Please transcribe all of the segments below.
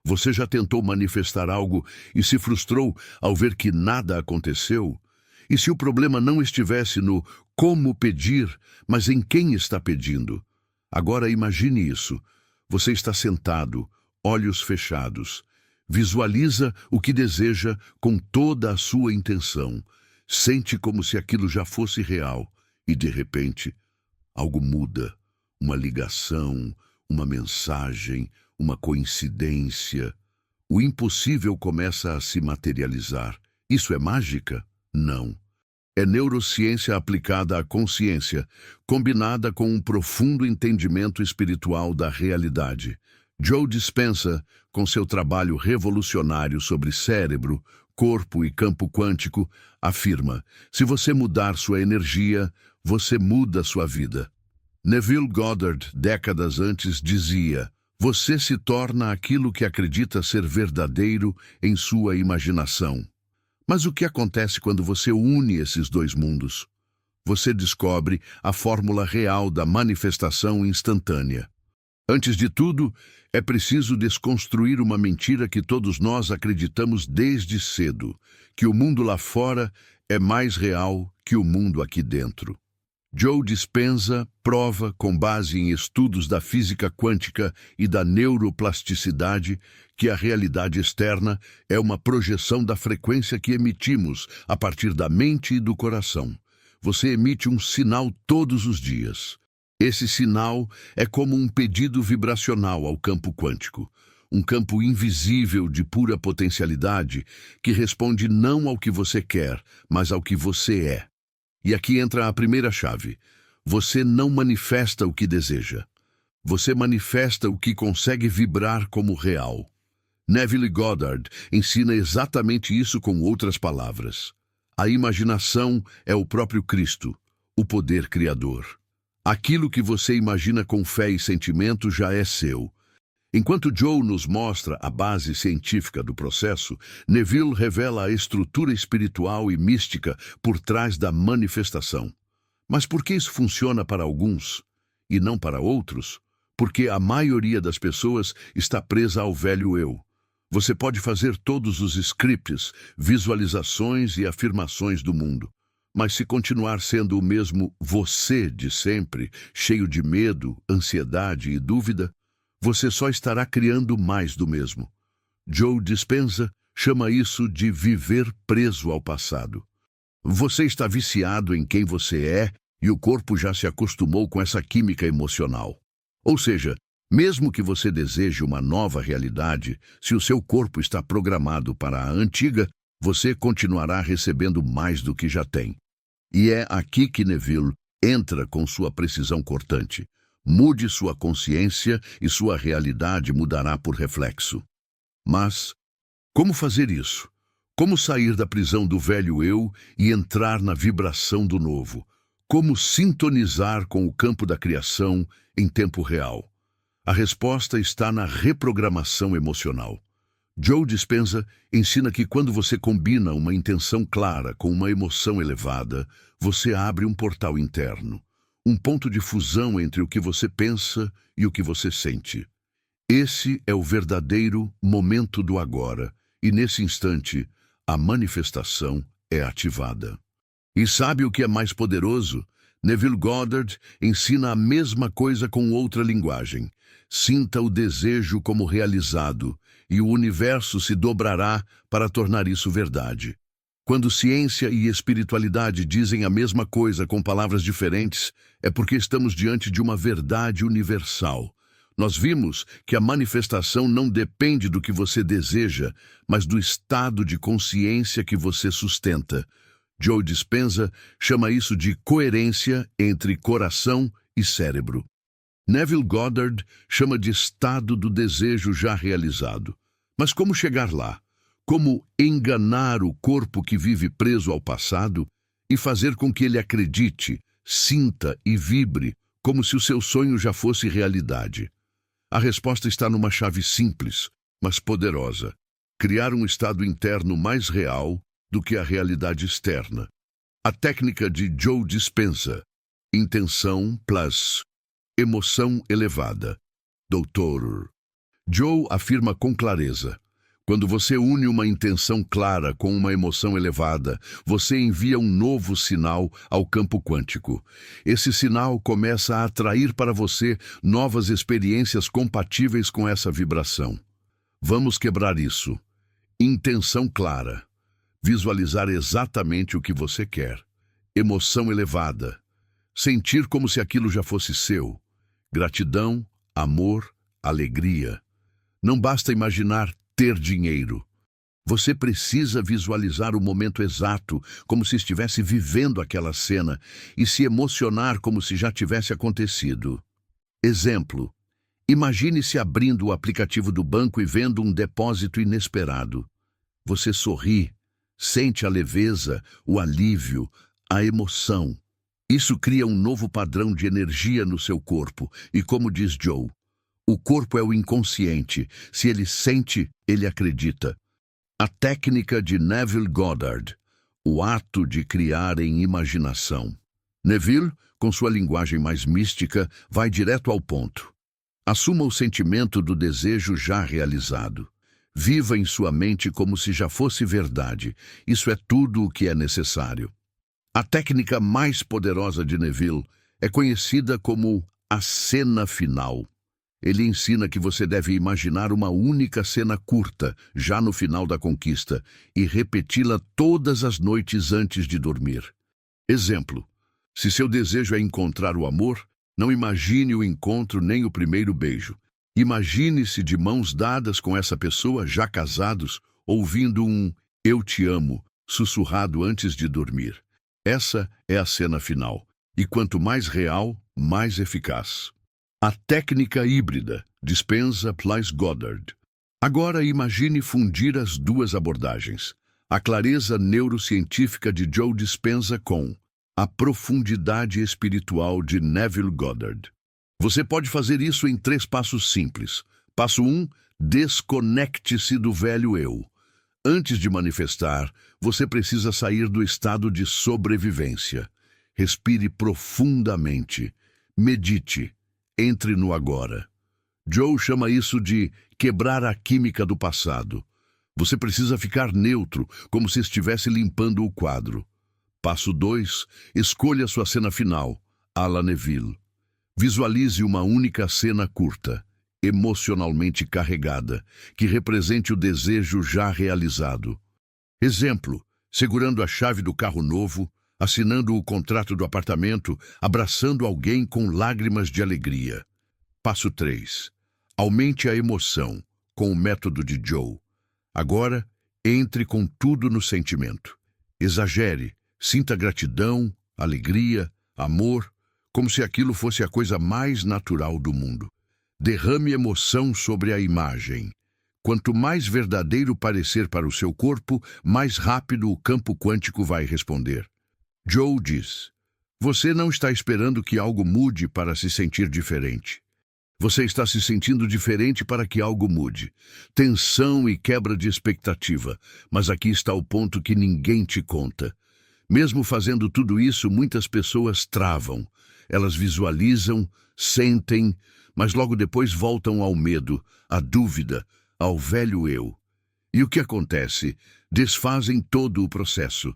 Você já tentou manifestar algo e se frustrou ao ver que nada aconteceu? E se o problema não estivesse no como pedir, mas em quem está pedindo? Agora imagine isso. Você está sentado, olhos fechados. Visualiza o que deseja com toda a sua intenção. Sente como se aquilo já fosse real. E, de repente, algo muda. Uma ligação, uma mensagem, uma coincidência. O impossível começa a se materializar. Isso é mágica? Não. É neurociência aplicada à consciência, combinada com um profundo entendimento espiritual da realidade. Joe Dispenza, com seu trabalho revolucionário sobre cérebro, corpo e campo quântico, afirma: se você mudar sua energia, você muda sua vida. Neville Goddard, décadas antes, dizia: você se torna aquilo que acredita ser verdadeiro em sua imaginação. Mas o que acontece quando você une esses dois mundos? Você descobre a fórmula real da manifestação instantânea. Antes de tudo, é preciso desconstruir uma mentira que todos nós acreditamos desde cedo, que o mundo lá fora é mais real que o mundo aqui dentro. Joe Dispenza prova, com base em estudos da física quântica e da neuroplasticidade, que a realidade externa é uma projeção da frequência que emitimos a partir da mente e do coração. Você emite um sinal todos os dias. Esse sinal é como um pedido vibracional ao campo quântico, um campo invisível de pura potencialidade que responde não ao que você quer, mas ao que você é. E aqui entra a primeira chave. Você não manifesta o que deseja. Você manifesta o que consegue vibrar como real. Neville Goddard ensina exatamente isso com outras palavras. A imaginação é o próprio Cristo, o poder criador. Aquilo que você imagina com fé e sentimento já é seu. Enquanto Joe nos mostra a base científica do processo, Neville revela a estrutura espiritual e mística por trás da manifestação. Mas por que isso funciona para alguns e não para outros? Porque a maioria das pessoas está presa ao velho eu. Você pode fazer todos os scripts, visualizações e afirmações do mundo. Mas se continuar sendo o mesmo você de sempre, cheio de medo, ansiedade e dúvida, você só estará criando mais do mesmo. Joe Dispenza chama isso de viver preso ao passado. Você está viciado em quem você é e o corpo já se acostumou com essa química emocional. Ou seja, mesmo que você deseje uma nova realidade, se o seu corpo está programado para a antiga, você continuará recebendo mais do que já tem. E é aqui que Neville entra com sua precisão cortante. Mude sua consciência e sua realidade mudará por reflexo. Mas, como fazer isso? Como sair da prisão do velho eu e entrar na vibração do novo? Como sintonizar com o campo da criação em tempo real? A resposta está na reprogramação emocional. Joe Dispenza ensina que quando você combina uma intenção clara com uma emoção elevada, você abre um portal interno. Um ponto de fusão entre o que você pensa e o que você sente. Esse é o verdadeiro momento do agora, e nesse instante, a manifestação é ativada. E sabe o que é mais poderoso? Neville Goddard ensina a mesma coisa com outra linguagem. Sinta o desejo como realizado, e o universo se dobrará para tornar isso verdade. Quando ciência e espiritualidade dizem a mesma coisa com palavras diferentes, é porque estamos diante de uma verdade universal. Nós vimos que a manifestação não depende do que você deseja, mas do estado de consciência que você sustenta. Joe Dispenza chama isso de coerência entre coração e cérebro. Neville Goddard chama de estado do desejo já realizado. Mas como chegar lá? Como enganar o corpo que vive preso ao passado e fazer com que ele acredite, sinta e vibre como se o seu sonho já fosse realidade? A resposta está numa chave simples, mas poderosa. Criar um estado interno mais real do que a realidade externa. A técnica de Joe Dispenza. Intenção plus emoção elevada. Dr. Joe afirma com clareza: quando você une uma intenção clara com uma emoção elevada, você envia um novo sinal ao campo quântico. Esse sinal começa a atrair para você novas experiências compatíveis com essa vibração. Vamos quebrar isso. Intenção clara. Visualizar exatamente o que você quer. Emoção elevada. Sentir como se aquilo já fosse seu. Gratidão, amor, alegria. Não basta imaginar ter dinheiro. Você precisa visualizar o momento exato, como se estivesse vivendo aquela cena, e se emocionar como se já tivesse acontecido. Exemplo: imagine-se abrindo o aplicativo do banco e vendo um depósito inesperado. Você sorri, sente a leveza, o alívio, a emoção. Isso cria um novo padrão de energia no seu corpo, e como diz Joe, o corpo é o inconsciente. Se ele sente, ele acredita. A técnica de Neville Goddard, o ato de criar em imaginação. Neville, com sua linguagem mais mística, vai direto ao ponto. Assuma o sentimento do desejo já realizado. Viva em sua mente como se já fosse verdade. Isso é tudo o que é necessário. A técnica mais poderosa de Neville é conhecida como a cena final. Ele ensina que você deve imaginar uma única cena curta, já no final da conquista, e repeti-la todas as noites antes de dormir. Exemplo: se seu desejo é encontrar o amor, não imagine o encontro nem o primeiro beijo. Imagine-se de mãos dadas com essa pessoa, já casados, ouvindo um "eu te amo" sussurrado antes de dormir. Essa é a cena final, e quanto mais real, mais eficaz. A técnica híbrida, Dispenza plus Goddard. Agora imagine fundir as duas abordagens. A clareza neurocientífica de Joe Dispenza com a profundidade espiritual de Neville Goddard. Você pode fazer isso em 3 passos simples. Passo 1, desconecte-se do velho eu. Antes de manifestar, você precisa sair do estado de sobrevivência. Respire profundamente. Medite. Entre no agora. Joe chama isso de quebrar a química do passado. Você precisa ficar neutro, como se estivesse limpando o quadro. Passo 2, escolha sua cena final, à la Neville. Visualize uma única cena curta, emocionalmente carregada, que represente o desejo já realizado. Exemplo: segurando a chave do carro novo, assinando o contrato do apartamento, abraçando alguém com lágrimas de alegria. Passo 3. Aumente a emoção, com o método de Joe. Agora, entre com tudo no sentimento. Exagere, sinta gratidão, alegria, amor, como se aquilo fosse a coisa mais natural do mundo. Derrame emoção sobre a imagem. Quanto mais verdadeiro parecer para o seu corpo, mais rápido o campo quântico vai responder. Joe diz: você não está esperando que algo mude para se sentir diferente. Você está se sentindo diferente para que algo mude. Tensão e quebra de expectativa, mas aqui está o ponto que ninguém te conta. Mesmo fazendo tudo isso, muitas pessoas travam. Elas visualizam, sentem, mas logo depois voltam ao medo, à dúvida, ao velho eu. E o que acontece? Desfazem todo o processo.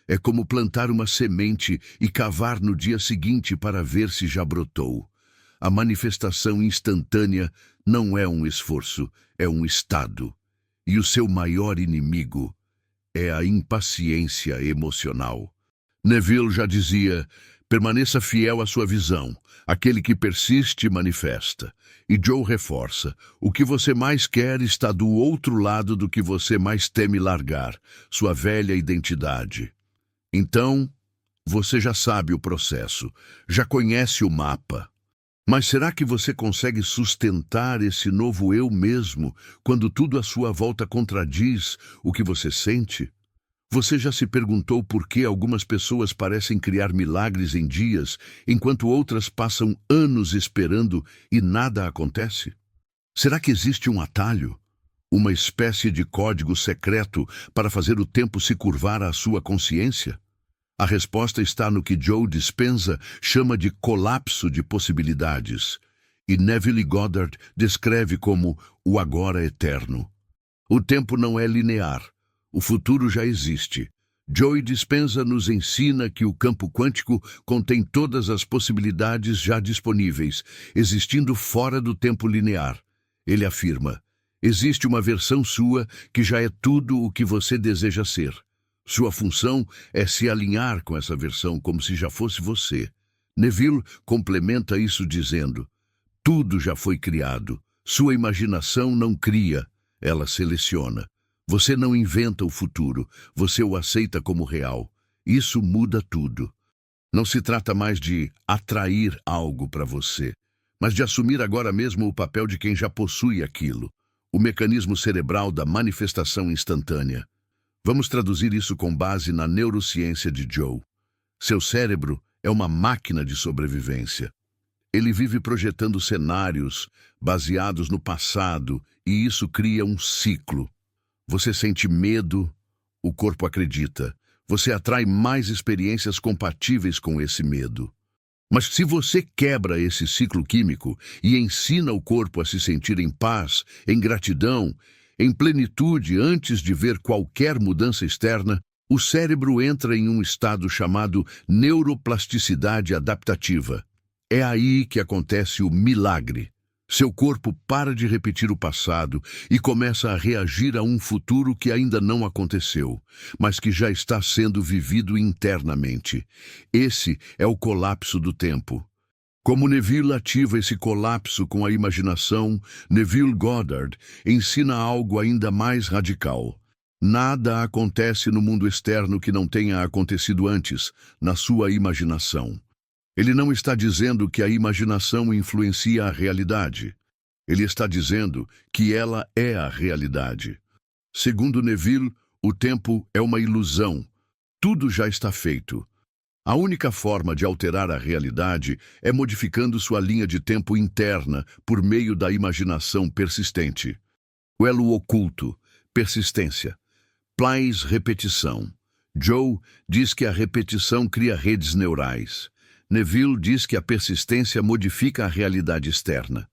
É como plantar uma semente e cavar no dia seguinte para ver se já brotou. A manifestação instantânea não é um esforço, é um estado. E o seu maior inimigo é a impaciência emocional. Neville já dizia: permaneça fiel à sua visão. Aquele que persiste manifesta. E Joe reforça: o que você mais quer está do outro lado do que você mais teme largar, sua velha identidade. Então, você já sabe o processo, já conhece o mapa. Mas será que você consegue sustentar esse novo eu mesmo quando tudo à sua volta contradiz o que você sente? Você já se perguntou por que algumas pessoas parecem criar milagres em dias, enquanto outras passam anos esperando e nada acontece? Será que existe um atalho? Uma espécie de código secreto para fazer o tempo se curvar à sua consciência? A resposta está no que Joe Dispenza chama de colapso de possibilidades. e Neville Goddard descreve como o agora eterno. O tempo não é linear. O futuro já existe. Joe Dispenza nos ensina que o campo quântico contém todas as possibilidades já disponíveis, existindo fora do tempo linear. Ele afirma: existe uma versão sua que já é tudo o que você deseja ser. Sua função é se alinhar com essa versão como se já fosse você. Neville complementa isso dizendo: tudo já foi criado. Sua imaginação não cria, ela seleciona. Você não inventa o futuro, você o aceita como real. Isso muda tudo. Não se trata mais de atrair algo para você, mas de assumir agora mesmo o papel de quem já possui aquilo. O mecanismo cerebral da manifestação instantânea. Vamos traduzir isso com base na neurociência de Joe. Seu cérebro é uma máquina de sobrevivência. Ele vive projetando cenários baseados no passado e isso cria um ciclo. Você sente medo, o corpo acredita. Você atrai mais experiências compatíveis com esse medo. Mas se você quebra esse ciclo químico e ensina o corpo a se sentir em paz, em gratidão, em plenitude antes de ver qualquer mudança externa, o cérebro entra em um estado chamado neuroplasticidade adaptativa. É aí que acontece o milagre. Seu corpo para de repetir o passado e começa a reagir a um futuro que ainda não aconteceu, mas que já está sendo vivido internamente. Esse é o colapso do tempo. Como Neville ativa esse colapso com a imaginação, Neville Goddard ensina algo ainda mais radical. Nada acontece no mundo externo que não tenha acontecido antes, na sua imaginação. Ele não está dizendo que a imaginação influencia a realidade. Ele está dizendo que ela é a realidade. Segundo Neville, o tempo é uma ilusão. Tudo já está feito. A única forma de alterar a realidade é modificando sua linha de tempo interna por meio da imaginação persistente. O elo oculto, persistência. Plays repetição. Joe diz que a repetição cria redes neurais. Neville diz que a persistência modifica a realidade externa.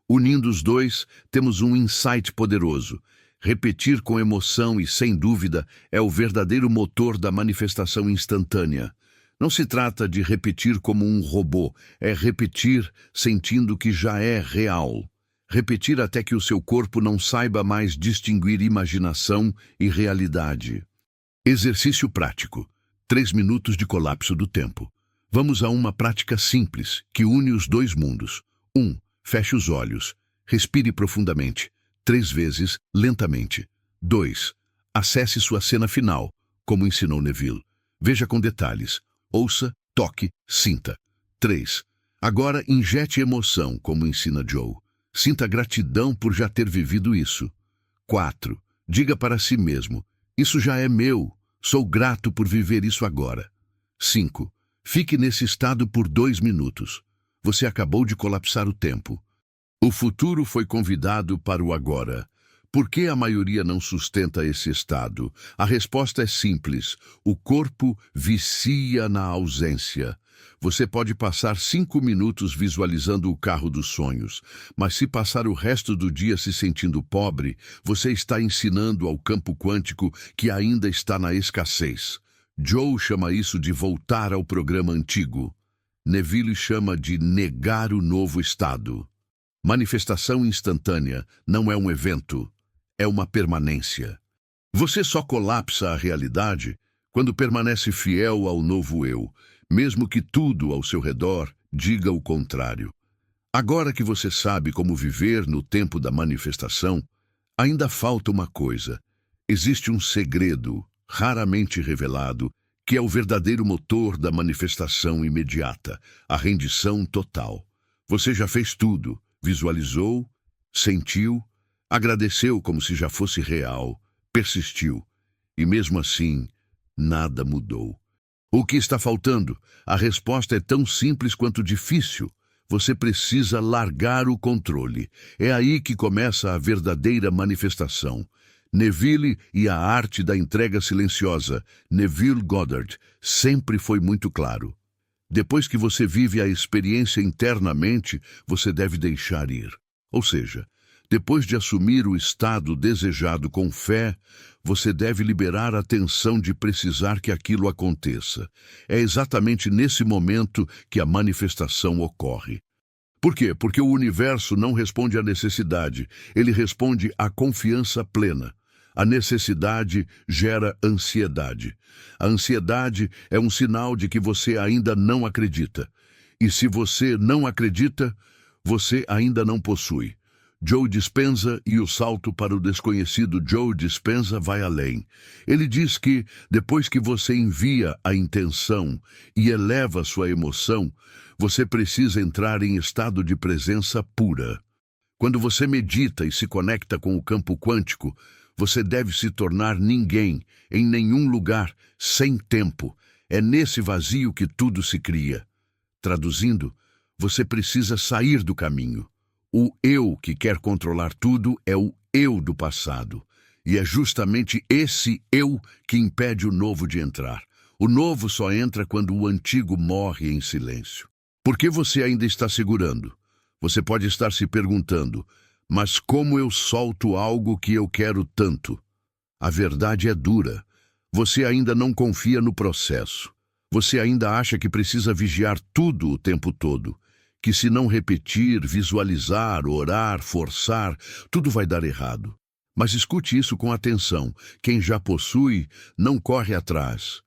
Unindo os dois, temos um insight poderoso. Repetir com emoção e sem dúvida é o verdadeiro motor da manifestação instantânea. Não se trata de repetir como um robô, é repetir sentindo que já é real. Repetir até que o seu corpo não saiba mais distinguir imaginação e realidade. Exercício prático. 3 minutos de colapso do tempo. Vamos a uma prática simples, que une os dois mundos. 1. Feche os olhos. Respire profundamente. 3 vezes, lentamente. 2. Acesse sua cena final, como ensinou Neville. Veja com detalhes. Ouça, toque, sinta. 3. Agora injete emoção, como ensina Joe. Sinta gratidão por já ter vivido isso. 4. Diga para si mesmo: isso já é meu. Sou grato por viver isso agora. 5. Fique nesse estado por 2 minutos. Você acabou de colapsar o tempo. O futuro foi convidado para o agora. Por que a maioria não sustenta esse estado? A resposta é simples. O corpo vicia na ausência. Você pode passar 5 minutos visualizando o carro dos sonhos, mas se passar o resto do dia se sentindo pobre, você está ensinando ao campo quântico que ainda está na escassez. Joe chama isso de voltar ao programa antigo. Neville chama de negar o novo estado. Manifestação instantânea não é um evento, é uma permanência. Você só colapsa a realidade quando permanece fiel ao novo eu, mesmo que tudo ao seu redor diga o contrário. Agora que você sabe como viver no tempo da manifestação, ainda falta uma coisa. Existe um segredo, raramente revelado, que é o verdadeiro motor da manifestação imediata, a rendição total. Você já fez tudo, visualizou, sentiu, agradeceu como se já fosse real, persistiu, e mesmo assim, nada mudou. O que está faltando? A resposta é tão simples quanto difícil. Você precisa largar o controle. É aí que começa a verdadeira manifestação. Neville e a arte da entrega silenciosa. Neville Goddard sempre foi muito claro. Depois que você vive a experiência internamente, você deve deixar ir. Ou seja, depois de assumir o estado desejado com fé, você deve liberar a tensão de precisar que aquilo aconteça. É exatamente nesse momento que a manifestação ocorre. Por quê? Porque o universo não responde à necessidade, ele responde à confiança plena. A necessidade gera ansiedade. A ansiedade é um sinal de que você ainda não acredita. E se você não acredita, você ainda não possui. Joe Dispenza e o salto para o desconhecido. Joe Dispenza vai além. Ele diz que, depois que você envia a intenção e eleva sua emoção, você precisa entrar em estado de presença pura. Quando você medita e se conecta com o campo quântico, você deve se tornar ninguém, em nenhum lugar, sem tempo. É nesse vazio que tudo se cria. Traduzindo, você precisa sair do caminho. O eu que quer controlar tudo é o eu do passado. E é justamente esse eu que impede o novo de entrar. O novo só entra quando o antigo morre em silêncio. Por que você ainda está segurando? Você pode estar se perguntando, mas como eu solto algo que eu quero tanto? A verdade é dura. Você ainda não confia no processo. Você ainda acha que precisa vigiar tudo o tempo todo. Que se não repetir, visualizar, orar, forçar, tudo vai dar errado. Mas escute isso com atenção. Quem já possui, não corre atrás.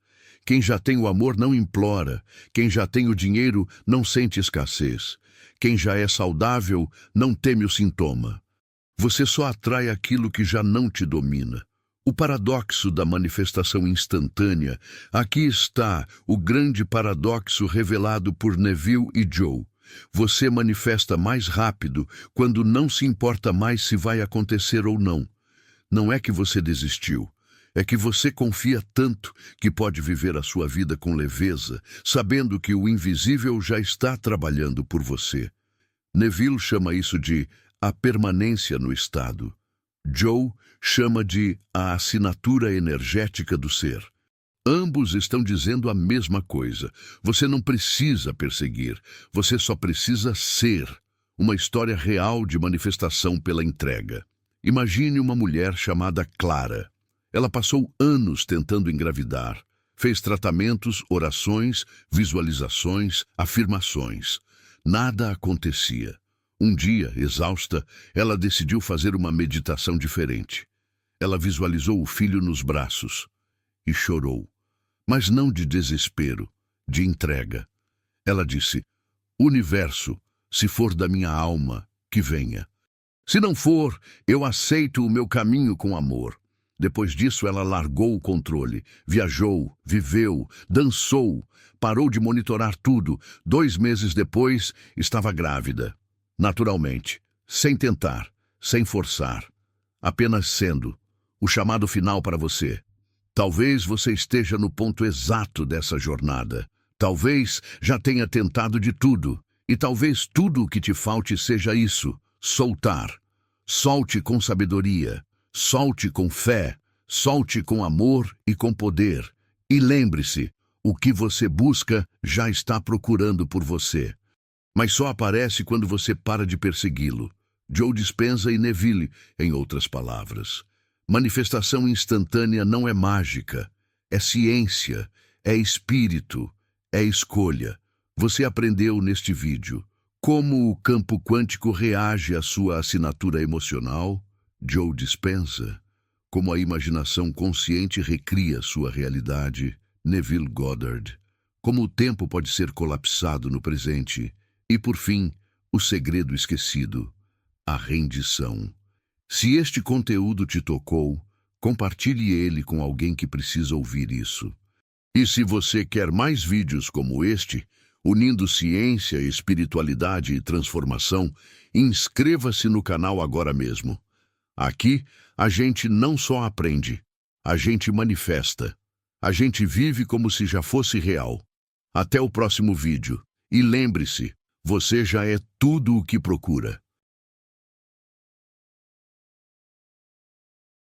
Quem já tem o amor não implora. Quem já tem o dinheiro não sente escassez. Quem já é saudável não teme o sintoma. Você só atrai aquilo que já não te domina. O paradoxo da manifestação instantânea. Aqui está o grande paradoxo revelado por Neville e Joe. Você manifesta mais rápido quando não se importa mais se vai acontecer ou não. Não é que você desistiu. É que você confia tanto que pode viver a sua vida com leveza, sabendo que o invisível já está trabalhando por você. Neville chama isso de a permanência no estado. Joe chama de a assinatura energética do ser. Ambos estão dizendo a mesma coisa. Você não precisa perseguir, você só precisa ser. Uma história real de manifestação pela entrega. Imagine uma mulher chamada Clara. Ela passou anos tentando engravidar. Fez tratamentos, orações, visualizações, afirmações. Nada acontecia. Um dia, exausta, ela decidiu fazer uma meditação diferente. Ela visualizou o filho nos braços e chorou. Mas não de desespero, de entrega. Ela disse, Universo, se for da minha alma, que venha. Se não for, eu aceito o meu caminho com amor. Depois disso, ela largou o controle, viajou, viveu, dançou, parou de monitorar tudo. 2 meses depois, estava grávida. Naturalmente, sem tentar, sem forçar, apenas sendo. O chamado final para você. Talvez você esteja no ponto exato dessa jornada. Talvez já tenha tentado de tudo. E talvez tudo o que te falte seja isso, soltar. Solte com sabedoria. Solte com fé, solte com amor e com poder. E lembre-se, o que você busca já está procurando por você. Mas só aparece quando você para de persegui-lo. Joe Dispenza e Neville, em outras palavras. Manifestação instantânea não é mágica, é ciência, é espírito, é escolha. Você aprendeu neste vídeo como o campo quântico reage à sua assinatura emocional? Joe Dispenza, como a imaginação consciente recria sua realidade. Neville Goddard, como o tempo pode ser colapsado no presente. E, por fim, o segredo esquecido, a rendição. Se este conteúdo te tocou, compartilhe ele com alguém que precisa ouvir isso. E se você quer mais vídeos como este, unindo ciência, espiritualidade e transformação, inscreva-se no canal agora mesmo. Aqui, a gente não só aprende, a gente manifesta. A gente vive como se já fosse real. Até o próximo vídeo. E lembre-se, você já é tudo o que procura.